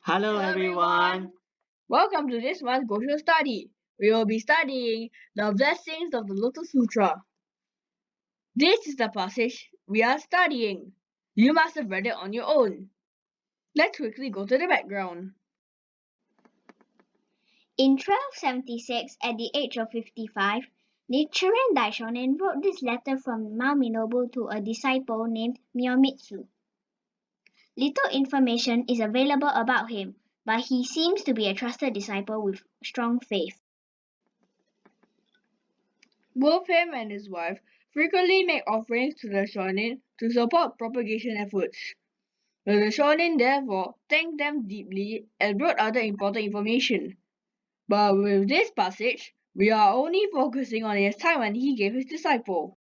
Hello everyone. Welcome to this month's Gosho study. We will be studying the blessings of the Lotus Sutra. This is the passage we are studying. You must have read it on your own. Let's quickly go to the background. In 1276, at the age of 55, Nichiren Daishonin wrote this letter from Mount Minobu to a disciple named Miyomitsu. Little information is available about him, but he seems to be a trusted disciple with strong faith. Both him and his wife frequently make offerings to the shonin to support propagation efforts. The shonin therefore thanked them deeply and wrote other important information. But with this passage, we are only focusing on his time when he gave his disciple.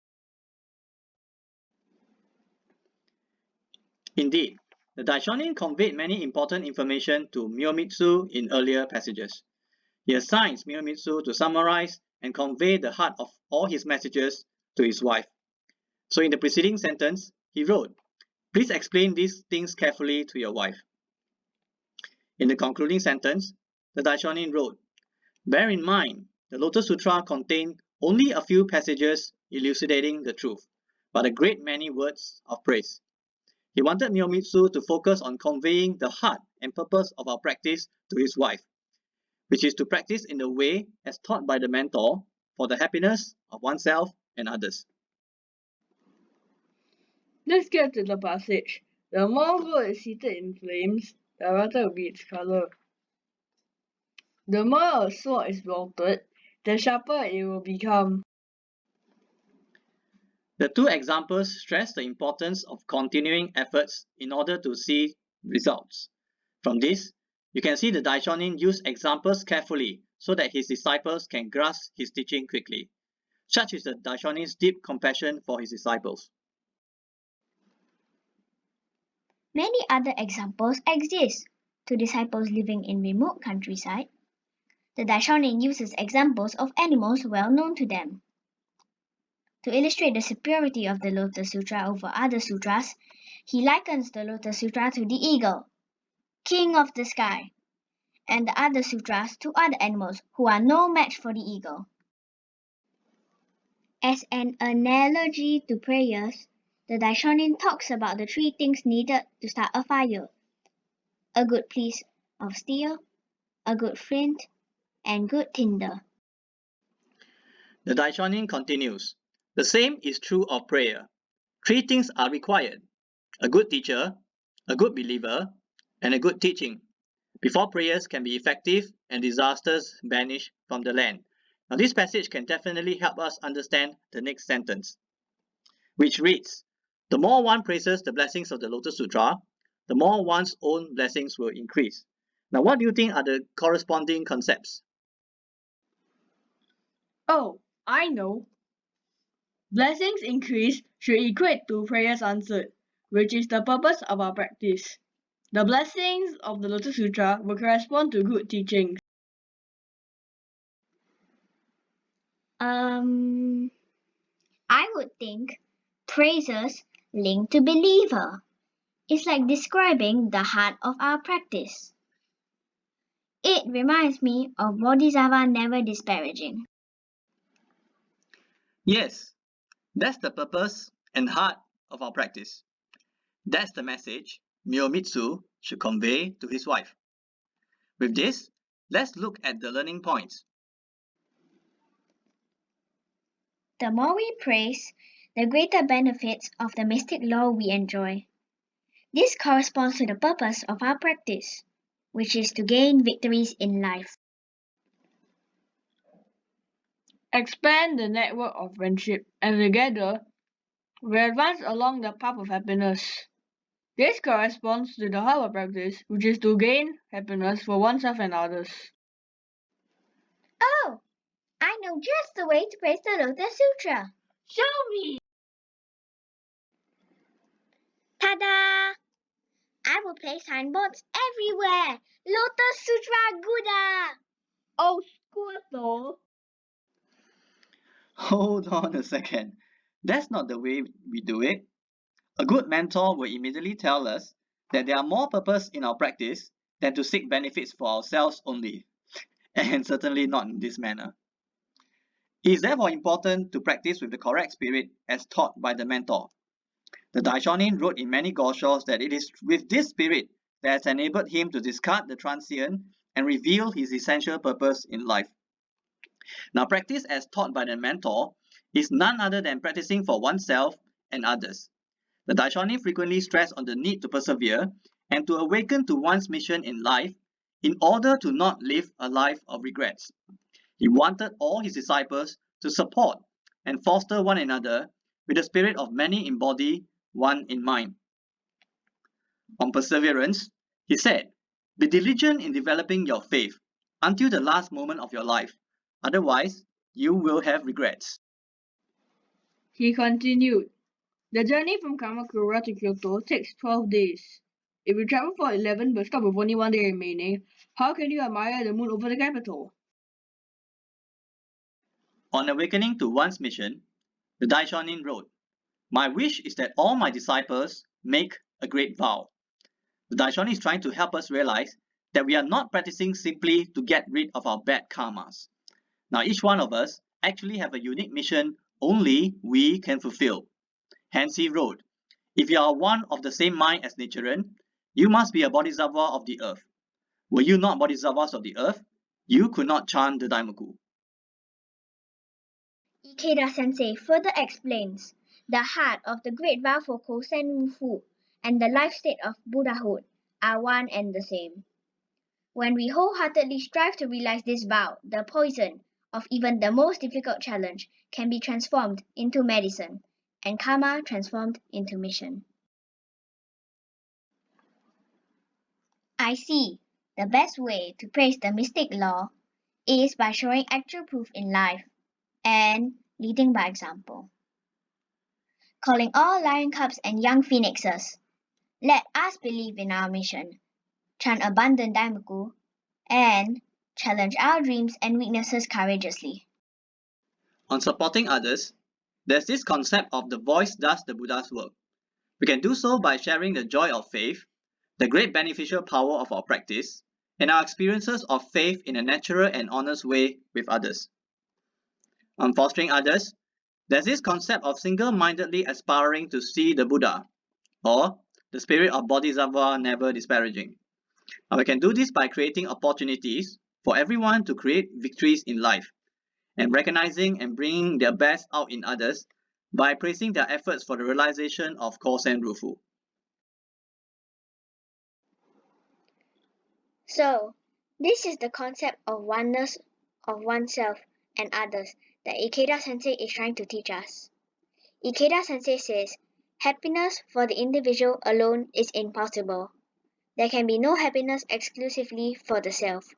Indeed, the Daishonin conveyed many important information to Miyomitsu in earlier passages. He assigns Miyomitsu to summarize and convey the heart of all his messages to his wife. So in the preceding sentence, he wrote, "Please explain these things carefully to your wife." In the concluding sentence, the Daishonin wrote, "Bear in mind, the Lotus Sutra contained only a few passages elucidating the truth, but a great many words of praise." He wanted Miyomitsu to focus on conveying the heart and purpose of our practice to his wife, which is to practice in the way as taught by the mentor for the happiness of oneself and others. Let's get to the passage. The more wood is heated in flames, the brighter will be its color. The more a sword is wilted, the sharper it will become. The two examples stress the importance of continuing efforts in order to see results. From this, you can see the Daishonin used examples carefully so that his disciples can grasp his teaching quickly. Such is the Daishonin's deep compassion for his disciples. Many other examples exist to disciples living in remote countryside. The Daishonin uses examples of animals well known to them. To illustrate the superiority of the Lotus Sutra over other sutras, he likens the Lotus Sutra to the eagle, king of the sky, and the other sutras to other animals who are no match for the eagle. As an analogy to prayers, the Daishonin talks about the three things needed to start a fire: a good piece of steel, a good flint, and good tinder. The Daishonin continues, "The same is true of prayer. Three things are required: a good teacher, a good believer, and a good teaching, before prayers can be effective and disasters banish from the land." Now this passage can definitely help us understand the next sentence, which reads, "The more one praises the blessings of the Lotus Sutra, the more one's own blessings will increase." Now what do you think are the corresponding concepts? Oh, I know. Blessings increased should equate to prayers answered, which is the purpose of our practice. The blessings of the Lotus Sutra will correspond to good teachings. I would think praises linked to believer. It's like describing the heart of our practice. It reminds me of Bodhisattva never disparaging. Yes, that's the purpose and heart of our practice. That's the message Miyomitsu should convey to his wife. With this, let's look at the learning points. The more we praise, the greater benefits of the mystic law we enjoy. This corresponds to the purpose of our practice, which is to gain victories in life. Expand the network of friendship, and together we advance along the path of happiness. This corresponds to the heart of practice, which is to gain happiness for oneself and others. Oh, I know just the way to praise the Lotus Sutra. Show me! Ta-da! I will place signboards everywhere. Lotus Sutra Buddha. Oh, Squirtle! Hold on a second. That's not the way we do it. A good mentor will immediately tell us that there are more purpose in our practice than to seek benefits for ourselves only, and certainly not in this manner. It is therefore important to practice with the correct spirit as taught by the mentor. The Daishonin wrote in many Goshos that it is with this spirit that has enabled him to discard the transient and reveal his essential purpose in life. Now, practice as taught by the mentor is none other than practicing for oneself and others. The Daishonin frequently stress on the need to persevere and to awaken to one's mission in life in order to not live a life of regrets. He wanted all his disciples to support and foster one another with the spirit of many in body, one in mind. On perseverance, he said, "Be diligent in developing your faith until the last moment of your life. Otherwise, you will have regrets." He continued, "The journey from Kamakura to Kyoto takes 12 days. If you travel for 11 but stop with only 1 day remaining, how can you admire the moon over the capital?" On awakening to one's mission, the Daishonin wrote, "My wish is that all my disciples make a great vow." The Daishonin is trying to help us realize that we are not practicing simply to get rid of our bad karmas. Now, each one of us actually have a unique mission only we can fulfill. Hence he wrote, "If you are one of the same mind as Nichiren, you must be a bodhisattva of the earth. Were you not bodhisattvas of the earth, you could not chant the Daimoku." Ikeda Sensei further explains, the heart of the great vow for Kosen Rufu and the life state of Buddhahood are one and the same. When we wholeheartedly strive to realize this vow, the poison of even the most difficult challenge can be transformed into medicine, and karma transformed into mission. I see. The best way to praise the mystic law is by showing actual proof in life and leading by example. Calling all lion cubs and young phoenixes, let us believe in our mission, chant abundant Daimoku, and challenge our dreams and weaknesses courageously. On supporting others, there's this concept of the voice does the Buddha's work. We can do so by sharing the joy of faith, the great beneficial power of our practice, and our experiences of faith in a natural and honest way with others. On fostering others, there's this concept of single-mindedly aspiring to see the Buddha, or the spirit of Bodhisattva never disparaging. And we can do this by creating opportunities for everyone to create victories in life, and recognizing and bringing their best out in others by praising their efforts for the realization of Kosen Rufu. So, this is the concept of oneness of oneself and others that Ikeda Sensei is trying to teach us. Ikeda Sensei says, happiness for the individual alone is impossible. There can be no happiness exclusively for the self,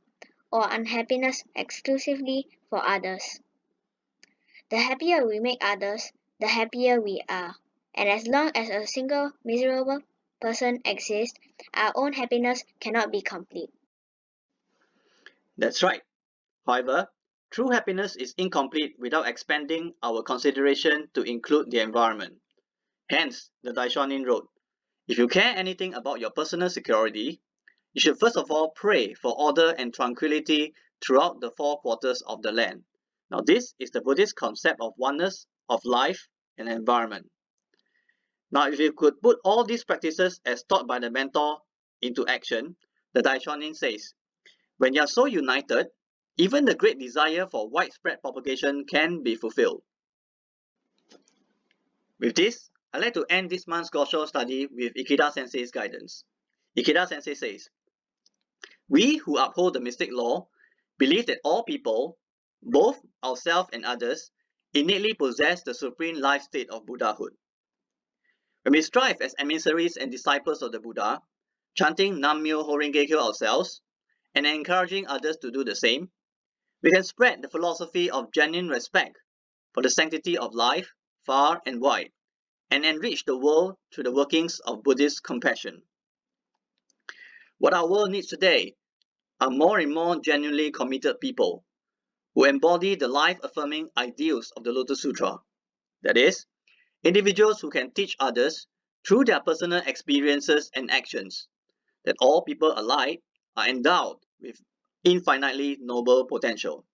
or unhappiness exclusively for others. The happier we make others, the happier we are. And as long as a single miserable person exists, our own happiness cannot be complete. That's right. However, true happiness is incomplete without expanding our consideration to include the environment. Hence, the Daishonin wrote, "If you care anything about your personal security, you should first of all pray for order and tranquility throughout the four quarters of the land." Now, this is the Buddhist concept of oneness of life and environment. Now, if you could put all these practices as taught by the mentor into action, the Daishonin says, when you are so united, even the great desire for widespread propagation can be fulfilled. With this, I'd like to end this month's Gosho study with Ikita Sensei's guidance. Ikita Sensei says, "We who uphold the mystic law believe that all people, both ourselves and others, innately possess the supreme life state of Buddhahood. When we strive as emissaries and disciples of the Buddha, chanting Nam-myoho Renge-kyo ourselves, and encouraging others to do the same, we can spread the philosophy of genuine respect for the sanctity of life far and wide, and enrich the world through the workings of Buddhist compassion. What our world needs today are more and more genuinely committed people who embody the life-affirming ideals of the Lotus Sutra. That is, individuals who can teach others through their personal experiences and actions that all people alike are endowed with infinitely noble potential.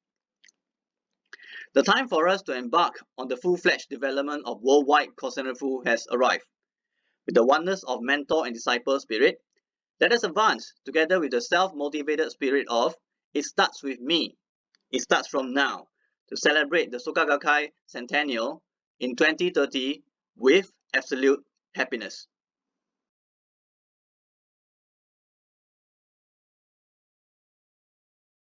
The time for us to embark on the full-fledged development of worldwide Kosenrifu has arrived. With the oneness of mentor and disciple spirit, let us advance together with the self-motivated spirit of "it starts with me, it starts from now" to celebrate the Soka Gakkai centennial in 2030 with absolute happiness.